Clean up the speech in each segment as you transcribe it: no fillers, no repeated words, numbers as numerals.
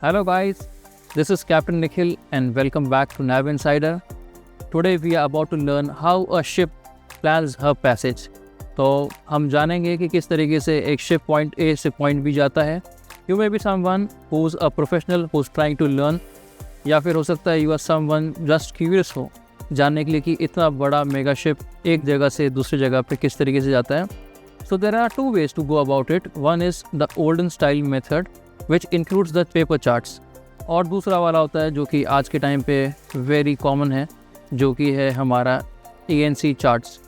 Hello guys, this is Captain Nikhil and welcome back to Nav Insider. Today we are about to learn how a ship plans her passage. तो हम जानेंगे कि किस तरीके से एक शिप पॉइंट A से पॉइंट B जाता है. You may be someone who's a professional who's trying to learn, या फिर हो सकता है you are someone just curious हो जानने के लिए कि इतना बड़ा मेगा शिप एक जगह से दूसरी जगह पे किस तरीके से जाता है. So there are two ways to go about it. One is the olden style method which includes the paper charts. और दूसरा वाला होता है जो कि आज के टाइम पे वेरी कॉमन है, जो कि है हमारा ANC charts,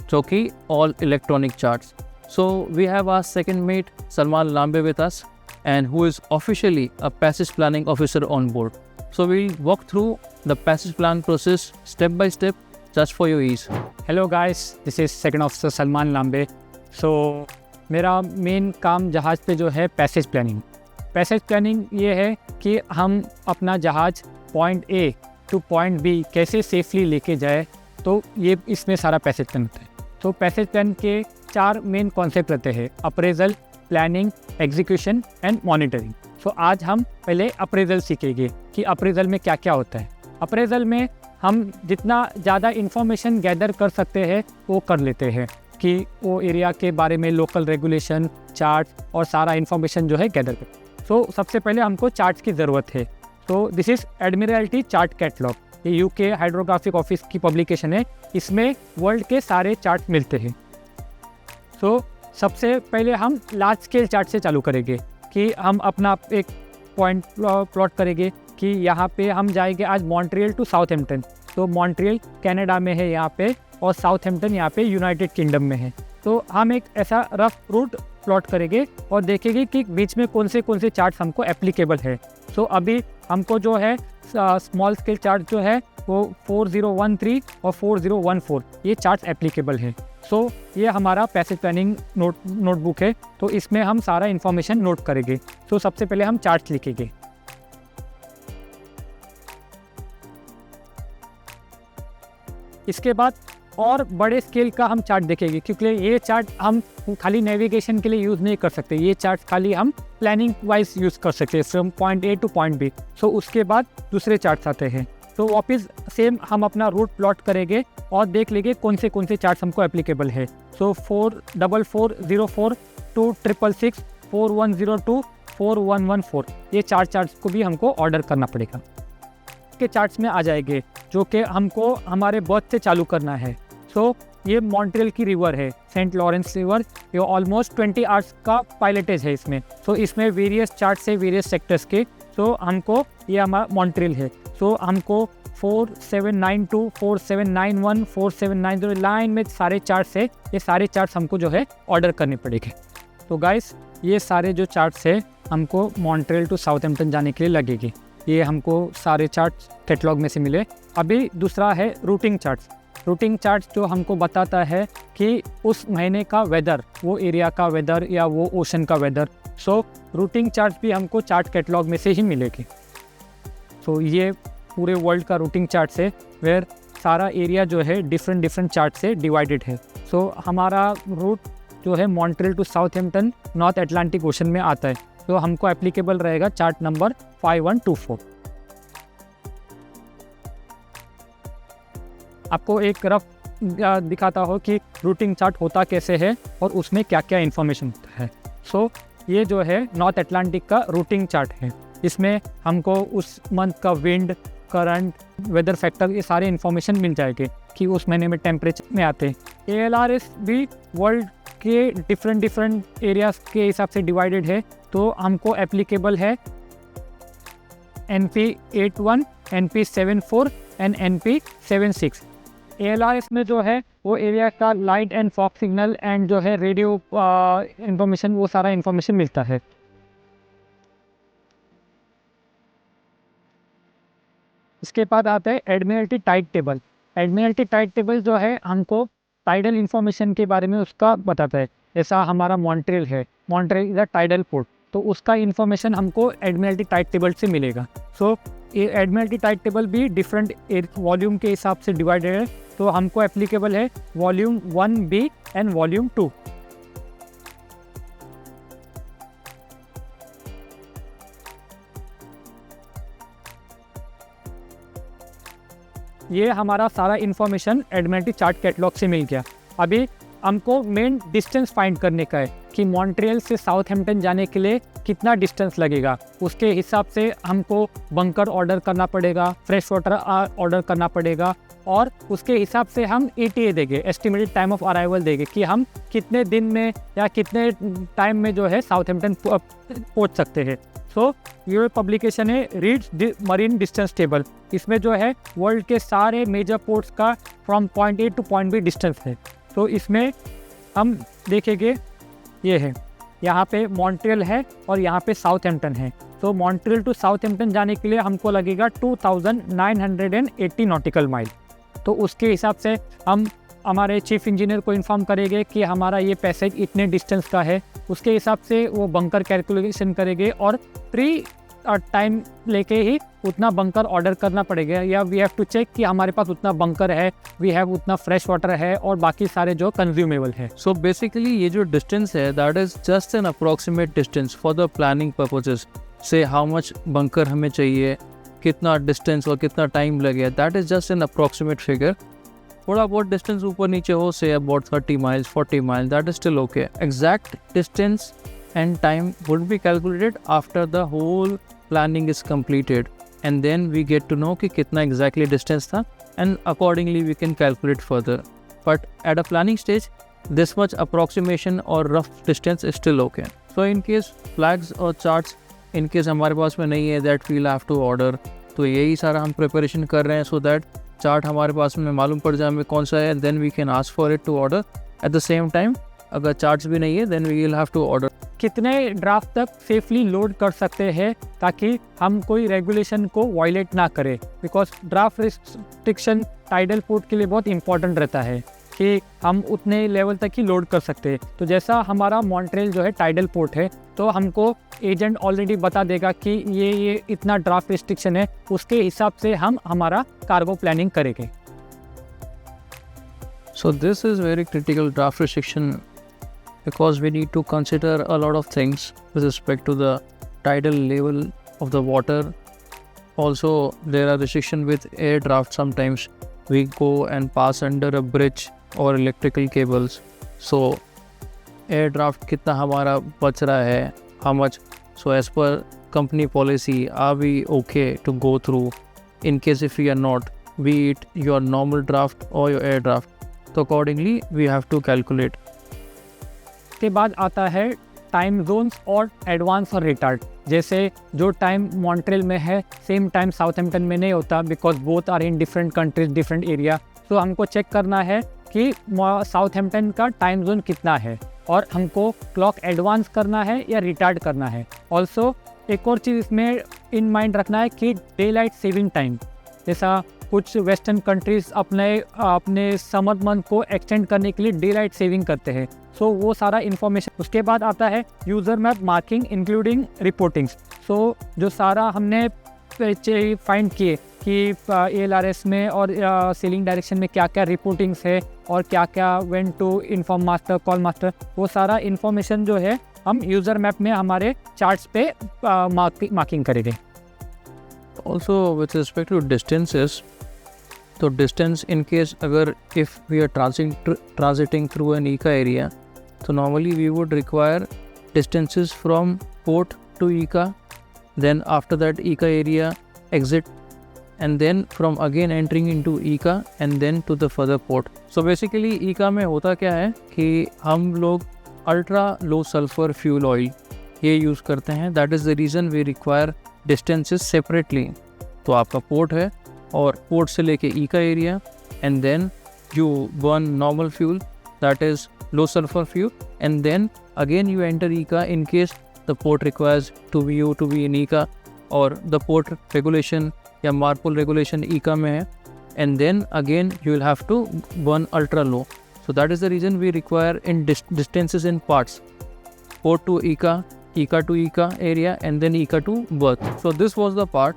जो कि all electronic charts. So we have our second mate Salman Lambe with us, and who is officially a passage planning officer on board. So we'll walk through the passage plan process step by step just for your ease. Hello guys, this is Second Officer Salman Lambe. So मेरा main काम जहाज़ पे जो है passage planning. Passage planning ये है कि हम अपना जहाज़ point A two point B कैसे सेफली लेके जाए, तो ये इसमें सारा पैसेज प्लान होता है. तो पैसेज प्लान के 4 मेन कॉन्सेप्ट रहते हैं: appraisal, planning, execution and monitoring. So आज हम पहले अप्रेजल सीखेंगे कि अप्रेजल में क्या क्या होता है. अप्रेजल में हम जितना ज़्यादा इन्फॉर्मेशन गैदर कर सकते हैं वो कर लेते हैं, कि वो एरिया के बारे में लोकल रेगुलेशन, चार्ट और सारा इन्फॉर्मेशन जो है गैदर कर. सो सबसे पहले हमको चार्ट्स की ज़रूरत है. तो this is Admiralty chart catalogue. ये UK हाइड्रोग्राफिक ऑफिस की पब्लिकेशन है. इसमें वर्ल्ड के सारे चार्ट मिलते हैं. सो सबसे पहले हम लार्ज स्केल चार्ट से चालू करेंगे कि हम अपना एक पॉइंट प्लॉट करेंगे कि यहाँ पे हम जाएंगे आज मॉन्ट्रियल टू साउथहैम्पटन. तो मॉन्ट्रियल कनाडा में है यहाँ पे, और साउथहैम्पटन यहाँ पे यूनाइटेड किंगडम में है. तो हम एक ऐसा रफ रूट प्लॉट करेंगे और देखेंगे कि बीच में कौन से चार्ट्स हमको एप्लीकेबल है. सो अभी हमको जो है स्मॉल स्केल चार्ट जो है वो 4013 और 4014 ये चार्ट्स एप्लीकेबल है. सो ये हमारा पैसेज प्लानिंग नोटबुक है. तो इसमें हम सारा इन्फॉर्मेशन नोट करेंगे. तो सबसे पहले हम चार्ट्स लिखेंगे. इसके बाद और बड़े स्केल का हम चार्ट देखेंगे, क्योंकि ये चार्ट हम खाली नेविगेशन के लिए यूज़ नहीं कर सकते. ये चार्ट खाली हम प्लानिंग वाइज यूज़ कर सकते हैं from point A two point B. सो उसके बाद दूसरे चार्ट्स आते हैं. तो वापस सेम हम अपना रूट प्लॉट करेंगे और देख लेंगे कौन से चार्ट्स हमको एप्लीकेबल है. सो 44404 2666 4102 4114 ये चार्ट्स को भी हमको ऑर्डर करना पड़ेगा. के चार्ट्स में आ जाएंगे जो कि हमको हमारे बर्थ से चालू करना है. सो ये मॉन्ट्रियल की रिवर है, सेंट लॉरेंस रिवर. ये ऑलमोस्ट 20 आवर्स का पायलटेज है इसमें. सो इसमें वेरियस चार्ट्स है वेरियस सेक्टर्स के. सो हमको ये हमारा मॉन्ट्रियल है. सो हमको 4792 4791 4790 लाइन में सारे चार्ट्स है. ये सारे चार्ट्स हमको जो है ऑर्डर करने पड़ेंगे. तो गाइस ये सारे जो चार्ट्स है हमको मॉन्ट्रियल टू साउथहैम्पटन जाने के लिए लगेंगे. ये हमको सारे चार्ट्स कैटलॉग में से मिले. अभी दूसरा है रूटिंग चार्ट्स. रूटिंग चार्ट्स जो हमको बताता है कि उस महीने का वेदर, वो एरिया का वेदर या वो ओशन का वेदर. सो रूटिंग चार्ट्स भी हमको चार्ट कैटलॉग में से ही मिलेगी. सो ये पूरे वर्ल्ड का रूटिंग चार्ट्स है, वेयर सारा एरिया जो है डिफरेंट चार्ट से डिवाइडेड है. सो हमारा रूट जो है Montreal to Southampton North Atlantic Ocean में आता है. तो हमको एप्लीकेबल रहेगा चार्ट नंबर 5124. आपको एक रफ दिखाता हो कि रूटिंग चार्ट होता कैसे है और उसमें क्या क्या इन्फॉर्मेशन होता है. सो ये जो है नॉर्थ अटलांटिक का रूटिंग चार्ट है. इसमें हमको उस मंथ का विंड, करंट, वेदर फैक्टर ये सारे इन्फॉर्मेशन मिल जाएंगे कि उस महीने में टेम्परेचर में आते हैं. ALRS भी वर्ल्ड के डिफरेंट एरियाज के हिसाब से डिवाइडेड है. तो हमको एप्लीकेबल है NP81, NP74 and NP76. ALRS में जो है वो एरिया का light and fog signal and जो है रेडियो इंफॉर्मेशन, वो सारा इंफॉर्मेशन मिलता है. इसके बाद आता है Admiralty tide table. Admiralty tide table जो है हमको टाइडल इन्फॉर्मेशन के बारे में उसका बताता है. ऐसा हमारा मॉन्ट्रियल है, Montreal is a tidal port. तो उसका इन्फॉर्मेशन हमको एडमिरल्टी टाइड टेबल से मिलेगा. सो ये एडमिरल्टी टाइड टेबल भी डिफरेंट वॉल्यूम के हिसाब से डिवाइडेड है. तो हमको एप्लीकेबल है वॉल्यूम 1B एंड वॉल्यूम 2. ये हमारा सारा इन्फॉर्मेशन एडमिरल्टी चार्ट कैटलॉग से मिल गया। अभी हमको मेन डिस्टेंस फाइंड करने का है कि मॉन्ट्रियल से साउथहैम्पटन जाने के लिए कितना डिस्टेंस लगेगा। उसके हिसाब से हमको बंकर ऑर्डर करना पड़ेगा, फ्रेश वाटर ऑर्डर करना पड़ेगा, और उसके हिसाब से हम ETA देंगे, एस्टिमेटेड टाइम ऑफ अराइवल देंगे, कि हम कितने दिन में या कितने टाइम में जो है साउथहैम्पटन पहुंच सकते हैं। सो ये पब्लिकेशन है रीड मरीन डिस्टेंस टेबल। इसमें जो है वर्ल्ड के सारे मेजर पोर्ट्स का from point A two point B distance है। तो इसमें हम देखेंगे, ये है, यहाँ पे मॉन्ट्रियल है और यहाँ पे साउथहैम्पटन है। तो मॉन्ट्रियल टू साउथहैम्पटन जाने के लिए हमको लगेगा 2980 नॉटिकल माइल। तो उसके हिसाब से हम हमारे चीफ इंजीनियर को इन्फॉर्म करेंगे कि हमारा ये पैसेज इतने डिस्टेंस का है। उसके हिसाब से वो बंकर कैलकुलेशन करेंगे और प्री टाइम लेके ही उतना बंकर ऑर्डर करना पड़ेगा, या वी हैव टू चेक कि हमारे पास उतना बंकर है, वी हैव उतना फ्रेश वाटर है और बाकी सारे जो कंज्यूमेबल है। सो बेसिकली ये जो डिस्टेंस है that is just an approximate distance for the planning purposes से हाउ मच बंकर हमें चाहिए, कितना डिस्टेंस और कितना टाइम लगेगा, that is just an approximate figure. थोड़ा बहुत डिस्टेंस ऊपर नीचे हो, say about 30 miles 40 miles, that is still okay. Exact distance and time would be calculated after the whole planning is completed, and then we get to know कि कितना exactly distance था, and accordingly we can calculate further. But at a planning stage, this much approximation or rough distance is still okay. So in case flags or charts in case हमारे पास में नहीं है, that we'll have to order. तो यही सारा हम preparation कर रहे हैं so that चार्ट हमारे पास में मालूम पड़ जाए हमें कौन सा है, then we can ask for it to order. At the same time अगर चार्ट्स भी नहीं है then we will have to order. कितने ड्राफ्ट तक सेफली लोड कर सकते हैं ताकि हम कोई रेगुलेशन को वायलेट ना करें, because draft restriction tidal port के लिए बहुत इंपॉर्टेंट रहता है कि हम उतने लेवल तक ही लोड कर सकते हैं। तो जैसा हमारा मॉन्ट्रियल जो है टाइडल पोर्ट है, तो हमको एजेंट ऑलरेडी बता देगा कि ये इतना ड्राफ्ट रिस्ट्रिक्शन है, उसके हिसाब से हम हमारा कार्गो प्लानिंग करेंगे। So this is very critical, draft restriction, because we need to consider a lot of things with respect to the tidal level of the water. Also, there are restrictions with air draft. Sometimes we go and pass under a bridge or electrical cables. So, air draft कितना हमारा बच रहा है, how much? So, as per company policy, are we okay to go through? In case if we are not, be it your normal draft or your air draft. So, accordingly, we have to calculate. के बाद आता है time zones और advance और retard. जैसे जो time Montreal में है सेम टाइम साउथहैम्पटन में नहीं होता, because both are in different countries different area. तो हमको चेक करना है कि साउथहैम्पटन का टाइम जोन कितना है और हमको क्लॉक एडवांस करना है या रिटार्ड करना है। ऑल्सो एक और चीज़ इसमें इन माइंड रखना है कि डे लाइट सेविंग टाइम, जैसा कुछ वेस्टर्न कंट्रीज अपने समर मंथ को एक्सटेंड करने के लिए डे लाइट सेविंग करते हैं। सो वो सारा इन्फॉर्मेशन। उसके बाद आता है user map marking including reportings. So जो सारा हमने फाइंड किए कि ALRS में और सेलिंग डायरेक्शन में क्या क्या रिपोर्टिंग्स है और क्या क्या when to inform master call master, वो सारा इन्फॉर्मेशन जो है हम यूज़र मैप में हमारे चार्ट्स पे मार्किंग करेंगे। Also with respect to distances, तो distance in case अगर if we are transiting through an ECA area, so normally we would require distances from port to ECA, then after that ECA area exit, and then from again entering into ECA and then to the further port. So basically ECA में होता क्या है कि हम लोग ultra low sulphur fuel oil ये use करते हैं, that is the reason we require distances separately. तो आपका पोर्ट है और पोर्ट से लेके ECA area, and then you burn normal fuel that is low sulphur fuel, and then again you enter ECA in case the port requires to be in ECA, और the port regulation या MARPOL regulation ECA में है, and then again you will have to burn ultra low. So that is the reason we require in distances in parts, port to ECA, ECA to ECA area, and then ECA to berth. So this was the part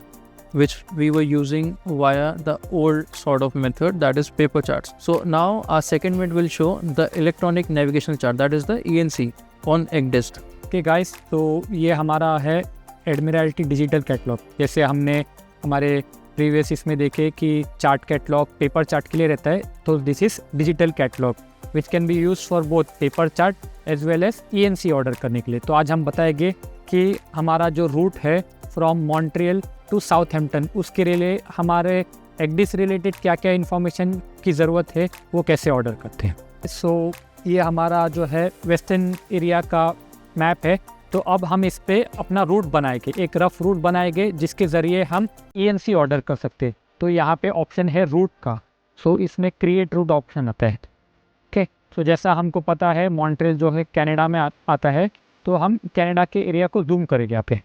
which we were using via the old sort of method, that is paper charts. So now our second minute will show the electronic navigation chart, that is the ENC on ECDIST. Okay guys, तो ये हमारा है Admiralty digital catalogue. जैसे हमने हमारे previous इसमें देखे कि चार्ट कैटलॉग पेपर चार्ट के लिए रहता है, तो this is digital catalogue which can be use for both paper chart as well as ENC order करने के लिए। तो आज हम बताएंगे कि हमारा जो रूट है फ्रॉम मॉन्ट्रियल टू साउथहैम्पटन, उसके लिए हमारे एग्डी से रिलेटेड क्या क्या इन्फॉर्मेशन की ज़रूरत है वो कैसे ऑर्डर करते हैं। सो ये हमारा जो है वेस्टर्न एरिया का मैप है। तो अब हम इस पे अपना रूट बनाएंगे, एक रफ रूट बनाएंगे जिसके ज़रिए हम ENC ऑर्डर कर सकते हैं। तो यहाँ पे ऑप्शन है रूट का, सो इसमें क्रिएट रूट ऑप्शन आता है। ओके, तो जैसा हमको पता है मॉन्ट्रियल जो है कनाडा में आता है, तो हम कनाडा के एरिया को जूम करेंगे यहाँ पे।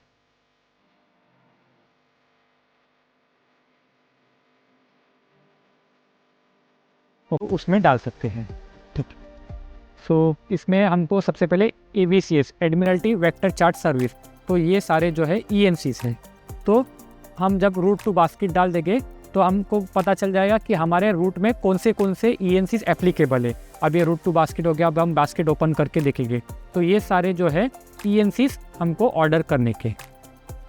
तो उसमें डाल सकते हैं। ठीक, सो इसमें हमको सबसे पहले AVCS Admiralty vector chart service, तो ये सारे जो है ENCs हैं। तो हम जब रूट टू बास्केट डाल देंगे तो हमको पता चल जाएगा कि हमारे रूट में कौन से ENCs एप्लीकेबल है। अब ये रूट टू बास्केट हो गया, अब हम बास्केट ओपन करके देखेंगे तो ये सारे जो है ENCs हमको ऑर्डर करने के।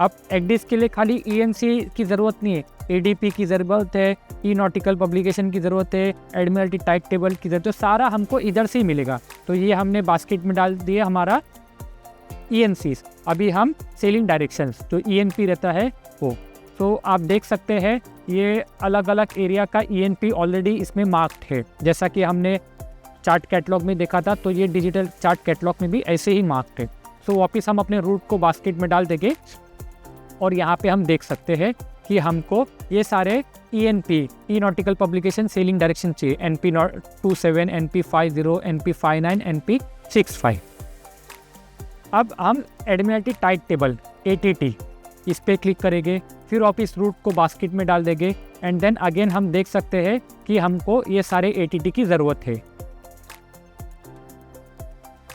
अब एग्डीज के लिए खाली ENC की ज़रूरत नहीं है, ADP की ज़रूरत है, ई नॉटिकल पब्लिकेशन की ज़रूरत है, एडमिरल्टी टाइप टेबल की ज़रूरत है, सारा हमको इधर से ही मिलेगा। तो ये हमने बास्केट में डाल दिया हमारा ENCs। अभी हम सेलिंग डायरेक्शंस जो ENP रहता है वो, तो आप देख सकते हैं ये अलग अलग एरिया का ENP ऑलरेडी इसमें मार्क्ड है। जैसा कि हमने चार्ट कैटलॉग में देखा था, तो ये डिजिटल चार्ट कैटलॉग में भी ऐसे ही मार्क्ड है। सो वापस हम अपने रूट को बास्केट में डाल देंगे और यहाँ पे हम देख सकते हैं कि हमको ये सारे ENP ई नॉटिकल पब्लिकेशन सेलिंग डायरेक्शन चाहिए, NP27, NP50, NP59, NP65। अब हम एडमिरल्टी टाइप टेबल ATT इस पर क्लिक करेंगे, फिर वापस रूट को बास्केट में डाल देंगे एंड देन अगेन हम देख सकते हैं कि हमको ये सारे ATT की ज़रूरत है।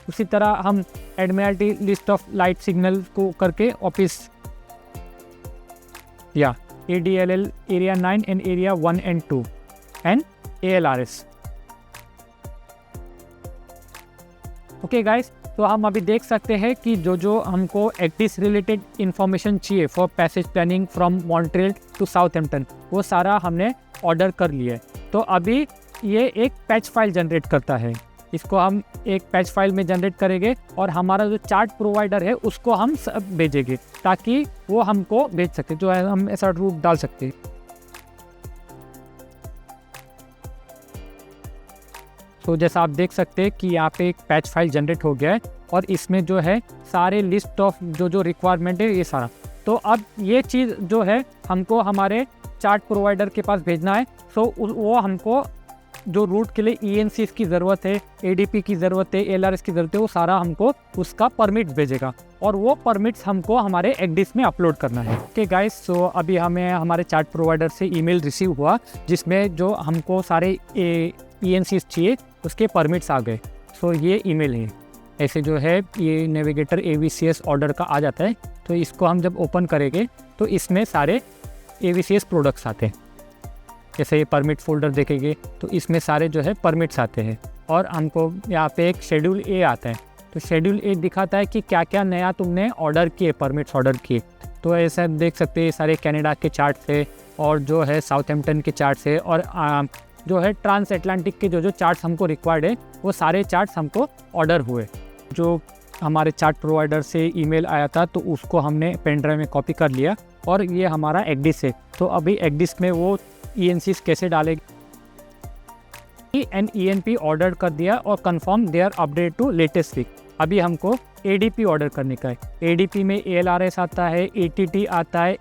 उसी तरह हम Admiralty list of light signal को करके वापस या ADLL area 9 and area 1 and 2 and ALRS। Okay guys, तो हम अभी देख सकते हैं कि जो हमको एग्डी से रिलेटेड इन्फॉर्मेशन चाहिए for passage planning from Montreal to Southampton वो सारा हमने ऑर्डर कर लिया है। तो अभी ये एक पैच फाइल जनरेट करता है, इसको हम एक पैच फाइल में जनरेट करेंगे और हमारा जो चार्ट प्रोवाइडर है उसको हम भेजेंगे ताकि वो हमको भेज सके, जो है हम ऐसा रूट डाल सकते हैं। तो जैसा आप देख सकते हैं कि यहाँ पे एक पैच फाइल जनरेट हो गया है और इसमें जो है सारे लिस्ट ऑफ जो रिक्वायरमेंट है ये सारा। तो अब ये चीज़ जो है हमको हमारे चार्ट प्रोवाइडर के पास भेजना है। सो वो हमको जो रूट के लिए ENCs की ज़रूरत है, ADP की ज़रूरत है, ALRS की ज़रूरत है, वो सारा हमको उसका परमिट भेजेगा और वो परमिट्स हमको हमारे एग्डीस में अपलोड करना है। ओके गाइस, सो अभी हमें हमारे चार्ट प्रोवाइडर से ईमेल रिसीव हुआ जिसमें जो हमको सारे ENCs चाहिए उसके परमिट्स आ गए। सो ये ईमेल है, ऐसे जो है ये नेविगेटर AVCS ऑर्डर का आ जाता है। तो इसको हम जब ओपन करेंगे तो इसमें सारे AVCS प्रोडक्ट्स आते हैं। जैसे ये परमिट फोल्डर देखेंगे तो इसमें सारे जो है परमिट्स आते हैं और हमको यहाँ पे एक शेड्यूल A आता है। तो शेड्यूल A दिखाता है कि क्या क्या नया तुमने ऑर्डर किए, परमिट्स ऑर्डर किए। तो ऐसा देख सकते हैं सारे कनाडा के चार्ट्स है और जो है साउथहैम्पटन के चार्ट्स है और जो है ट्रांस एटलांटिक के जो चार्ट्स हमको रिक्वायर्ड है वो सारे चार्ट्स हमको ऑर्डर हुए। जो हमारे चार्ट प्रोवाइडर से ईमेल आया था तो उसको हमने पेन ड्राइव में कॉपी कर लिया और ये हमारा एग्डीस है। तो अभी एग्डीस में वो ENCs कैसे डालेगी, एन ENP ऑर्डर कर दिया और confirm their update to latest week. अभी हमको ADP ऑर्डर करने का है। ADP में ALRS आता है, ATT आता है,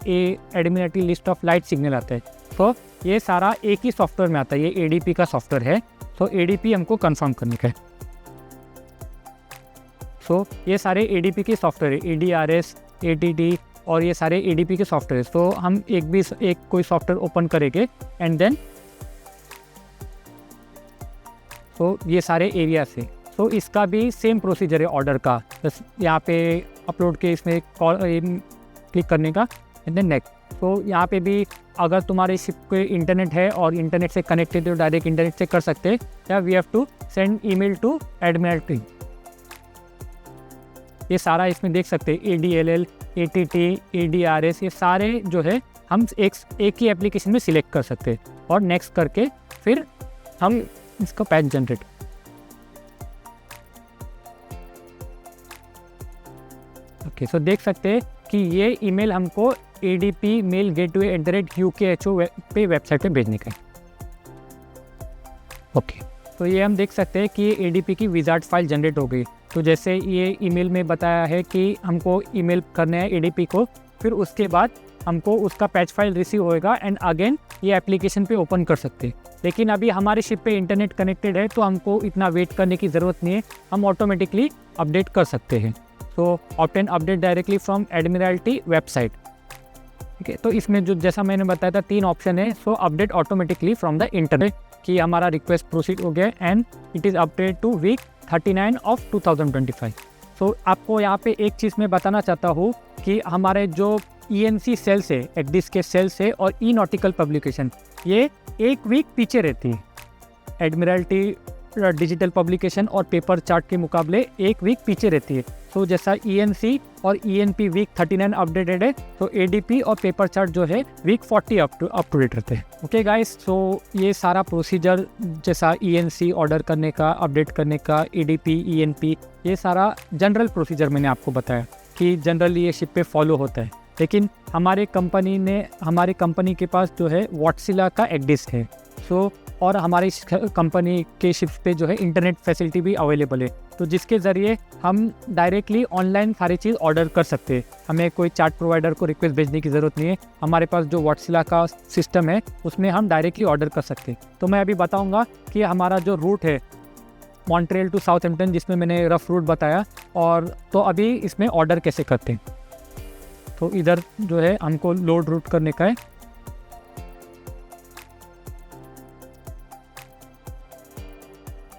Admiralty list of light signal आता है। तो ये सारा एक ही सॉफ्टवेयर में आता है, ये ADP का सॉफ्टवेयर है। तो ADP हमको कंफर्म करने का है। सो ये सारे ADP के सॉफ्टवेयर है, ADRS, ATT और ये सारे ADP के सॉफ्टवेयर। तो हम एक कोई सॉफ्टवेयर ओपन करेंगे एंड देन तो ये सारे एरिया से। तो इसका भी सेम प्रोसीजर है ऑर्डर का, बस यहाँ पे अपलोड के इसमें क्लिक करने का एंड देन नेक्स्ट। तो यहाँ पे भी अगर तुम्हारे शिप पे इंटरनेट है और इंटरनेट से कनेक्टेड हो डायरेक्ट इंटरनेट से कर सकते हैं, या we have to send email to Admiralty. ये सारा इसमें देख सकते हैं ADLL, ATT, ADRS, ये सारे जो है हम एक ही एप्लीकेशन में सिलेक्ट कर सकते हैं और नेक्स्ट करके फिर हम इसका पैच जनरेट। ओके, सो देख सकते हैं कि ये ईमेल हमको ADP मेल गेटवे @UKHO पे वेबसाइट पे भेजने का है। ओके, तो ये हम देख सकते हैं कि ये ADP की विजार्ड फाइल जनरेट हो गई। तो जैसे ये ईमेल में बताया है कि हमको ईमेल करना है ADP को, फिर उसके बाद हमको उसका पैच फाइल रिसीव होएगा एंड अगेन ये एप्लीकेशन पे ओपन कर सकते हैं। लेकिन अभी हमारे शिप पे इंटरनेट कनेक्टेड है तो हमको इतना वेट करने की ज़रूरत नहीं है, हम ऑटोमेटिकली अपडेट कर सकते हैं। तो obtain update directly from Admiralty website. ठीक है, तो इसमें जो जैसा मैंने बताया था 3 ऑप्शन है। So update automatically from the internet कि हमारा रिक्वेस्ट प्रोसीड हो गया and it is update to week 39 of 2025। So आपको यहाँ पे एक चीज़ मैं बताना चाहता हूँ कि हमारे जो ENC सेल्स है, एडीएस के सेल्स है और ई नॉटिकल पब्लिकेशन, ये 1 वीक पीछे रहती है। एडमिरल्टी डिजिटल पब्लिकेशन और पेपर चार्ट के मुकाबले 1 वीक पीछे रहती है। तो जैसा ENC और ENP वीक 39 अपडेटेड है, तो ADP और पेपर चार्ट जो है वीक 40 अप टू डेट रहते हैं। ओके गाइस, तो ये सारा प्रोसीजर जैसा ENC ऑर्डर करने का, अपडेट करने का, ADP ENP, ये सारा जनरल प्रोसीजर मैंने आपको बताया कि जनरली ये शिप पे फॉलो होता है। लेकिन हमारी कंपनी के पास जो है वॉटसिला का एग्जिस्ट है। सो और हमारी कंपनी के शिप्स पे जो है इंटरनेट फैसिलिटी भी अवेलेबल है, तो जिसके ज़रिए हम डायरेक्टली ऑनलाइन सारी चीज़ ऑर्डर कर सकते हैं। हमें कोई चार्ट प्रोवाइडर को रिक्वेस्ट भेजने की ज़रूरत नहीं है। हमारे पास जो वॉटसिला का सिस्टम है उसमें हम डायरेक्टली ऑर्डर कर सकते हैं। तो मैं अभी बताऊँगा कि हमारा जो रूट है मॉन्ट्रियल टू साउथहैम्पटन, जिसमें मैंने रफ रूट बताया, और तो अभी इसमें ऑर्डर कैसे करते हैं। तो इधर जो है हमको लोड रूट करने का है।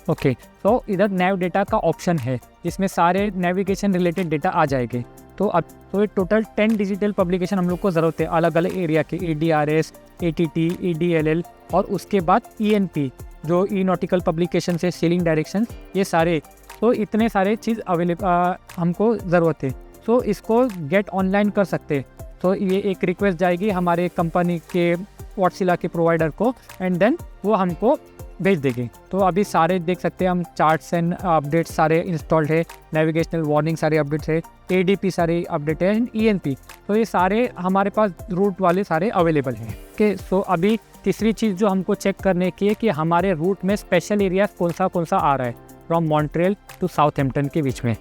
ओके, तो इधर नेव डेटा का ऑप्शन है, इसमें सारे नेविगेशन रिलेटेड डेटा आ जाएंगे। तो अब तो ये टोटल 10 डिजिटल पब्लिकेशन हम लोग को ज़रूरत है अलग अलग एरिया के, ADRS, ATT, EDLL और उसके बाद ENP जो ई नॉटिकल पब्लिकेशन से सेलिंग डायरेक्शन, ये सारे, तो इतने सारे चीज़ अवेलेबल हमको ज़रूरत है। तो इसको गेट ऑनलाइन कर सकते। तो ये एक रिक्वेस्ट जाएगी हमारे कंपनी के वॉटसिला के प्रोवाइडर को एंड देन वो हमको भेज देंगे। तो अभी सारे देख सकते हैं हम, चार्ट्स एंड अपडेट्स सारे इंस्टॉल्ड है, नेविगेशनल वार्निंग सारे अपडेट्स है, ADP सारे अपडेट है एंड ENP, तो ये सारे हमारे पास रूट वाले सारे अवेलेबल हैं। ओके, सो अभी तीसरी चीज़ जो हमको चेक करने की है कि हमारे रूट में स्पेशल एरिया कौन सा आ रहा है फ्रॉम मॉन्ट्रियल टू साउथहैम्पटन के बीच में।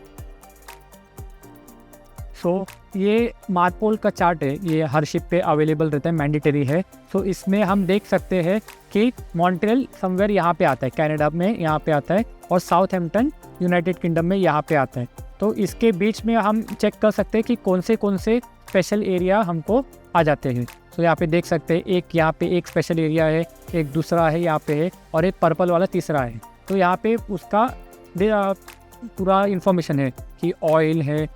सो ये मार्पोल का चार्ट है, ये हर शिप पे अवेलेबल रहता है, मैंडेटरी है। सो इसमें हम देख सकते हैं कि मॉन्ट्रियल समवेयर यहाँ पे आता है, कनाडा में यहाँ पे आता है, और साउथहैम्पटन यूनाइटेड किंगडम में यहाँ पे आता है। तो इसके बीच में हम चेक कर सकते हैं कि कौन से स्पेशल एरिया हमको आ जाते हैं। तो यहाँ पे देख सकते हैं एक यहाँ पे एक स्पेशल एरिया है, एक दूसरा है यहाँ पे है, और एक पर्पल वाला तीसरा है। तो यहाँ पे उसका पूरा इंफॉर्मेशन है कि ऑयल है,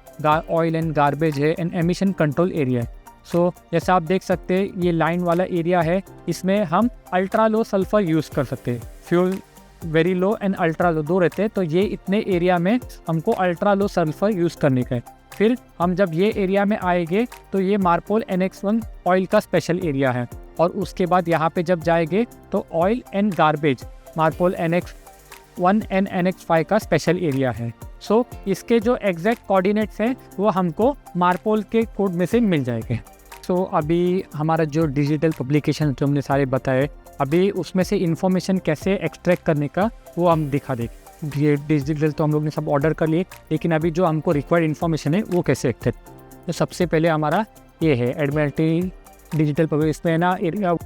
ऑयल एंड गार्बेज है एंड एमिशन कंट्रोल एरिया है। सो जैसा आप देख सकते हैं ये लाइन वाला एरिया है, इसमें हम अल्ट्रा लो सल्फर यूज़ कर सकते हैं। Fuel very low and ultra low 2 रहते हैं, तो ये इतने एरिया में हमको अल्ट्रा लो सल्फर यूज़ करने का है। फिर हम जब ये एरिया में आएंगे तो ये मार्पोल NX1 ऑयल का स्पेशल एरिया है, और उसके बाद यहाँ पे जब जाएंगे तो oil and garbage MARPOL NX1 and NX5 का स्पेशल एरिया है। सो इसके जो एग्जैक्ट कोऑर्डिनेट्स हैं वो हमको मार्पोल के कोड में से मिल जाएंगे। सो अभी हमारा जो डिजिटल पब्लिकेशन जो हमने सारे बताए, अभी उसमें से इंफॉर्मेशन कैसे एक्सट्रैक्ट करने का वो हम दिखा देंगे। ये डिजिटल तो हम लोग ने सब ऑर्डर कर लिए, लेकिन अभी जो हमको रिक्वायर्ड इन्फॉर्मेशन है वो कैसे एक्सट्रैक्ट। तो सबसे पहले हमारा ये है एडमिरल्टी डिजिटल पब्लिकेशन, इसमें ना एरिया।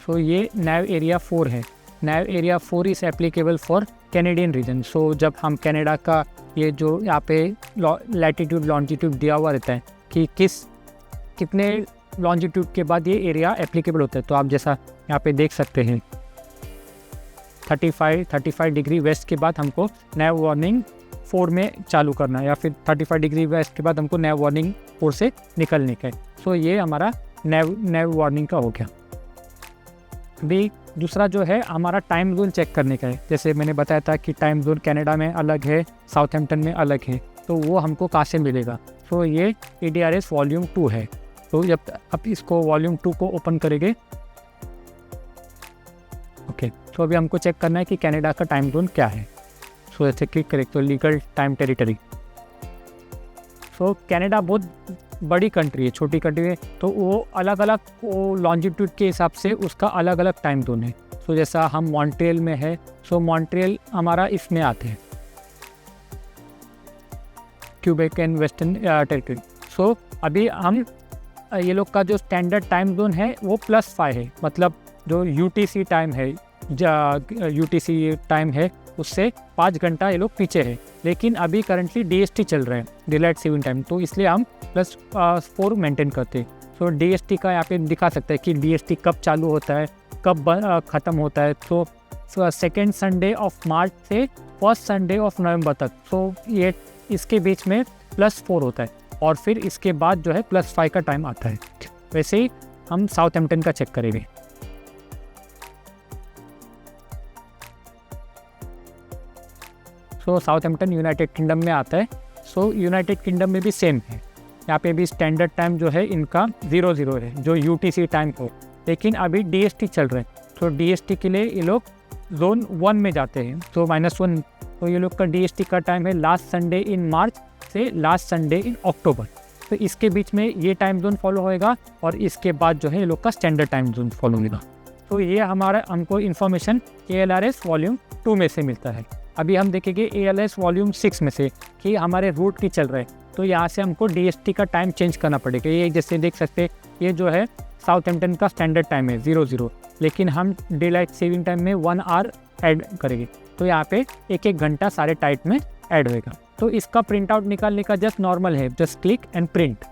सो ये नैव एरिया 4 है। Nav area 4 is applicable for Canadian region. So जब हम कनाडा का ये जो यहाँ पे लैटिट्यूड लॉन्जिट्यूड दिया हुआ रहता है कि कितने लॉन्जिट्यूड के बाद ये एरिया एप्लीकेबल होता है, तो आप जैसा यहाँ पे देख सकते हैं 35 डिग्री वेस्ट के बाद हमको नैव वार्निंग 4 में चालू करना है, या फिर 35 डिग्री वेस्ट के बाद हमको नैव वार्निंग 4 से निकलने का है। सो ये हमारा नैव वार्निंग का हो गया। अभी दूसरा जो है हमारा टाइम जोन चेक करने का है। जैसे मैंने बताया था कि टाइम जोन कनाडा में अलग है, साउथहैम्पटन में अलग है, तो वो हमको कहाँ से मिलेगा। तो ये ADRS वॉल्यूम 2 है। तो जब अब इसको वॉल्यूम 2 को ओपन करेंगे, ओके, तो अभी हमको चेक करना है कि कनाडा का टाइम जोन क्या है। सो ऐसे क्लिक करें तो लीगल टाइम टेरिटरी। सो कनाडा बहुत बड़ी कंट्री है, छोटी कंट्री है, तो वो अलग अलग वो लॉन्जिट्यूड के हिसाब से उसका अलग अलग टाइम जोन है। सो जैसा हम मॉन्ट्रियल में है, सो मॉन्ट्रियल हमारा इसमें आते हैं क्यूबेक एंड वेस्टर्न टेरिटरी। सो अभी हम ये लोग का जो स्टैंडर्ड टाइम जोन है वो +5 है, मतलब जो यूटीसी टाइम है, यूटीसी टाइम है उससे 5 घंटा ये लोग पीछे है। लेकिन अभी करंटली डीएसटी चल रहा है, डिलाइट सेविंग टाइम, तो इसलिए हम +4 मेंटेन करते हैं। सो डीएसटी का यहाँ पे दिखा सकता है कि डीएसटी कब चालू होता है, कब ख़त्म होता है। तो सेकेंड संडे ऑफ मार्च से फर्स्ट संडे ऑफ नवंबर तक, तो ये इसके बीच में +4 होता है, और फिर इसके बाद जो है +5 का टाइम आता है। वैसे ही हम साउथहैम्पटन का चेक करेंगे। सो साउथहैम्पटन यूनाइटेड किंगडम में आता है। सो यूनाइटेड किंगडम में भी सेम है, यहाँ पे भी स्टैंडर्ड टाइम जो है इनका 00 है, जो यूटीसी टाइम हो। लेकिन अभी डीएसटी चल रहा है, तो डीएसटी के लिए ये लोग जोन 1 में जाते हैं, तो -1। तो ये लोग का डीएसटी का टाइम है लास्ट संडे इन मार्च से लास्ट संडे इन अक्टूबर। तो इसके बीच में ये टाइम जोन फॉलो होएगा, और इसके बाद जो है ये लोग का स्टैंडर्ड टाइम जोन फॉलो होगा। तो ये हमारा हमको इन्फॉर्मेशन ALRS वॉल्यूम 2 में से मिलता है। अभी हम देखेंगे ALRS वॉल्यूम 6 में से कि हमारे रूट की चल रहा है, तो यहाँ से हमको डीएसटी का टाइम चेंज करना पड़ेगा। ये जैसे देख सकते हैं, ये जो है साउथहैम्पटन का स्टैंडर्ड टाइम है 00, लेकिन हम डेलाइट सेविंग टाइम में 1 आवर ऐड करेंगे, तो यहाँ पे 1-1 घंटा सारे टाइट में ऐड होएगा। तो इसका प्रिंट आउट निकालने का जस्ट नॉर्मल है, जस्ट क्लिक एंड प्रिंट।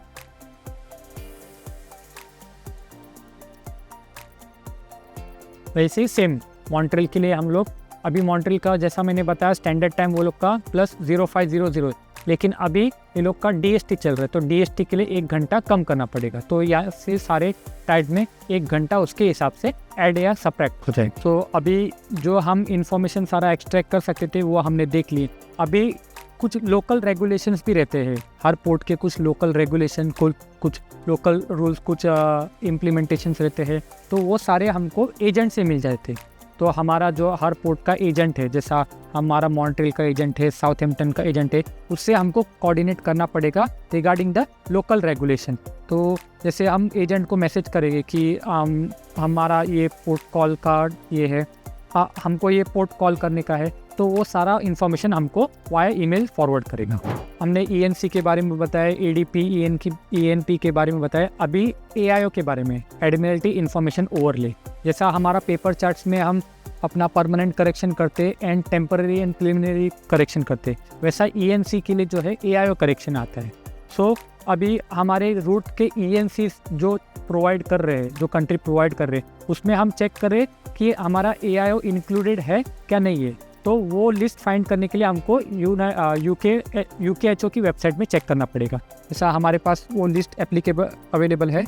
वैसे ही सेम मॉन्ट्रियल के लिए हम लोग, अभी मॉन्ट्रियल का जैसा मैंने बताया स्टैंडर्ड टाइम वो लोग का +0500, लेकिन अभी ये लोग का डीएसटी चल रहा है, तो डीएसटी के लिए 1 घंटा कम करना पड़ेगा। तो यहाँ से सारे टाइट में 1 घंटा उसके हिसाब से ऐड या सब्ट्रैक्ट हो जाएगा। तो अभी जो हम इंफॉर्मेशन सारा एक्सट्रैक्ट कर सकते थे वो हमने देख लिए। अभी कुछ लोकल रेगुलेशंस भी रहते हैं, हर पोर्ट के कुछ लोकल रेगुलेशन, कुछ लोकल रूल्स, कुछ इम्प्लीमेंटेशंस रहते हैं, तो वो सारे हमको एजेंट से मिल जाते हैं। तो हमारा जो हर पोर्ट का एजेंट है, जैसा हमारा मॉन्ट्रियल का एजेंट है, साउथहैम्पटन का एजेंट है, उससे हमको कोऑर्डिनेट करना पड़ेगा रिगार्डिंग द लोकल रेगुलेशन। तो जैसे हम एजेंट को मैसेज करेंगे कि हमारा ये पोर्ट कॉल का ये है, हमको ये पोर्ट कॉल करने का है, तो वो सारा इन्फॉर्मेशन हमको वाया ईमेल फॉरवर्ड करेगा। हमने ENC के बारे में बताया, ADP, ENP के बारे में बताया। अभी AIO के बारे में, एडमिरल्टी इन्फॉर्मेशन ओवरले, जैसा हमारा पेपर चार्ट्स में हम अपना परमानेंट करेक्शन करते and temporary and preliminary correction करते, वैसा ENC के लिए जो है AIO करेक्शन आता है। सो अभी हमारे रूट के ENC जो प्रोवाइड कर रहे हैं, जो कंट्री प्रोवाइड कर रहे हैं, उसमें हम चेक करें कि हमारा AIO इंक्लूडेड है क्या नहीं है। तो वो लिस्ट फाइंड करने के लिए हमको UKHO की वेबसाइट में चेक करना पड़ेगा। जैसा हमारे पास वो लिस्ट एप्लीकेबल अवेलेबल है,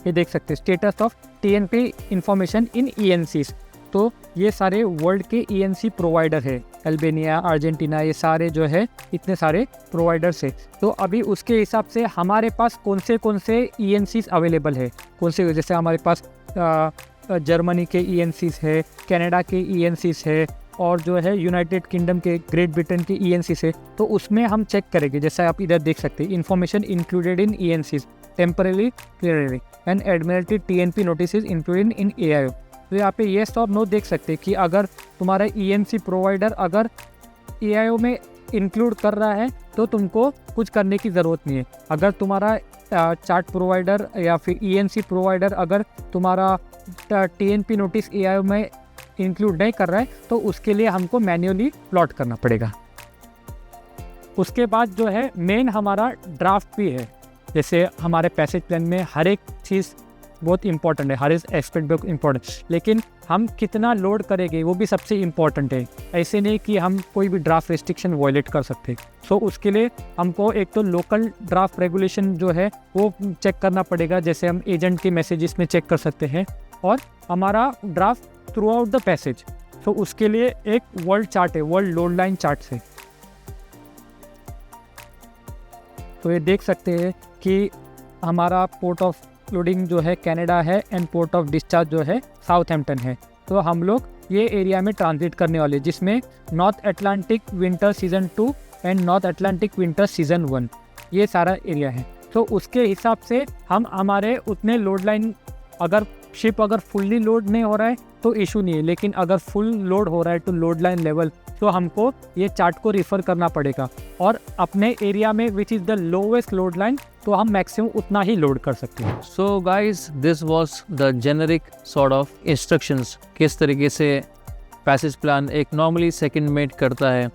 ये देख सकते हैं, status of TNP information in ENCs। तो ये सारे वर्ल्ड के ENC प्रोवाइडर है, अल्बानिया, अर्जेंटीना, ये सारे जो है इतने सारे प्रोवाइडर्स है। तो अभी उसके हिसाब से हमारे पास कौन से ENCs अवेलेबल है, कौन से, जैसे हमारे पास जर्मनी के ENCs है, कनाडा के ENCs है, और जो है यूनाइटेड किंगडम के, ग्रेट ब्रिटेन के ENCs है। तो उसमें हम चेक करेंगे, जैसे आप इधर देख सकते हैं, information included in ENCs, temporary, clearly and Admiralty TNP notices included in AIO। तो यहाँ पे येस और नो देख सकते हैं कि अगर तुम्हारा ENC प्रोवाइडर अगर AIO में इंक्लूड कर रहा है तो तुमको कुछ करने की ज़रूरत नहीं है। अगर तुम्हारा चार्ट प्रोवाइडर या फिर ENC प्रोवाइडर अगर तुम्हारा TNP नोटिस AIO में इंक्लूड नहीं कर रहा है तो उसके लिए हमको मैन्युअली प्लॉट करना पड़ेगा। उसके बाद जो है मेन हमारा ड्राफ्ट भी है, जैसे हमारे पैसेज प्लान में हर एक चीज़ बहुत इंपॉर्टेंट है, हर एक एस्पेक्ट बहुत इंपॉर्टेंट, लेकिन हम कितना लोड करेंगे वो भी सबसे इम्पॉर्टेंट है। ऐसे नहीं कि हम कोई भी ड्राफ्ट रेस्ट्रिक्शन वायलेट कर सकते। सो उसके लिए हमको एक तो लोकल ड्राफ्ट रेगुलेशन जो है वो चेक करना पड़ेगा, जैसे हम एजेंट के मैसेजेस में चेक कर सकते हैं, और हमारा draft through out the passage. तो उसके लिए एक वर्ल्ड चार्ट है, वर्ल्ड लोड लाइन चार्ट है। तो ये देख सकते हैं कि हमारा पोर्ट ऑफ लोडिंग जो है कनाडा है एंड पोर्ट ऑफ डिस्चार्ज जो है साउथहैम्पटन है। तो हम लोग ये एरिया में ट्रांजिट करने वाले, जिसमें north Atlantic winter season 2 and north Atlantic winter season 1 ये सारा एरिया है। तो उसके हिसाब से हम हमारे उतने लोड लाइन, अगर शिप अगर फुल्ली लोड नहीं हो रहा है तो इशू नहीं है, लेकिन अगर फुल लोड हो रहा है तो लोड लाइन लेवल, तो हमको ये चार्ट को रिफ़र करना पड़ेगा। और अपने एरिया में which is the lowest load line, तो हम मैक्सिमम उतना ही लोड कर सकते हैं। So guys, this was the generic sort of instructions, किस तरीके से पैसेज प्लान एक नॉर्मली सेकंड मेट करता है।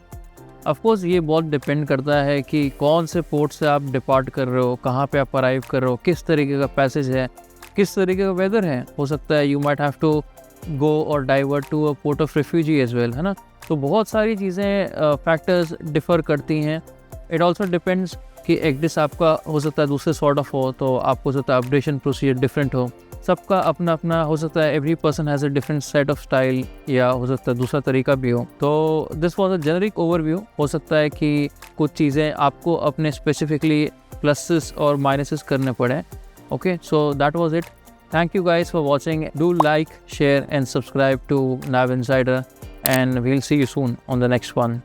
ऑफ कोर्स ये बहुत डिपेंड करता है कि कौन से पोर्ट से आप डिपार्ट कर रहे हो, कहाँ पे आप अराइव कर रहे हो, किस तरीके का पैसेज है, किस तरीके का वेदर है। हो सकता है you might have to go और divert to a port of refuge as well, है ना। तो बहुत सारी चीज़ें फैक्टर्स डिफ़र करती हैं। इट ऑल्सो डिपेंड्स कि एग्डिस आपका हो सकता है दूसरे सॉर्ट ऑफ हो, तो आपको हो सकता है अपडेशन प्रोसीजर डिफरेंट हो। सबका अपना अपना हो सकता है, every person has a different set of style, या हो सकता है दूसरा तरीका भी हो। तो this was a generic overview. हो सकता है कि कुछ चीज़ें आपको अपने स्पेसिफिकली प्लसेस और माइनसेस करने पड़े। Okay, so that was it. Thank you guys for watching. Do like, share and subscribe to Nav Insider, and we'll see you soon on the next one.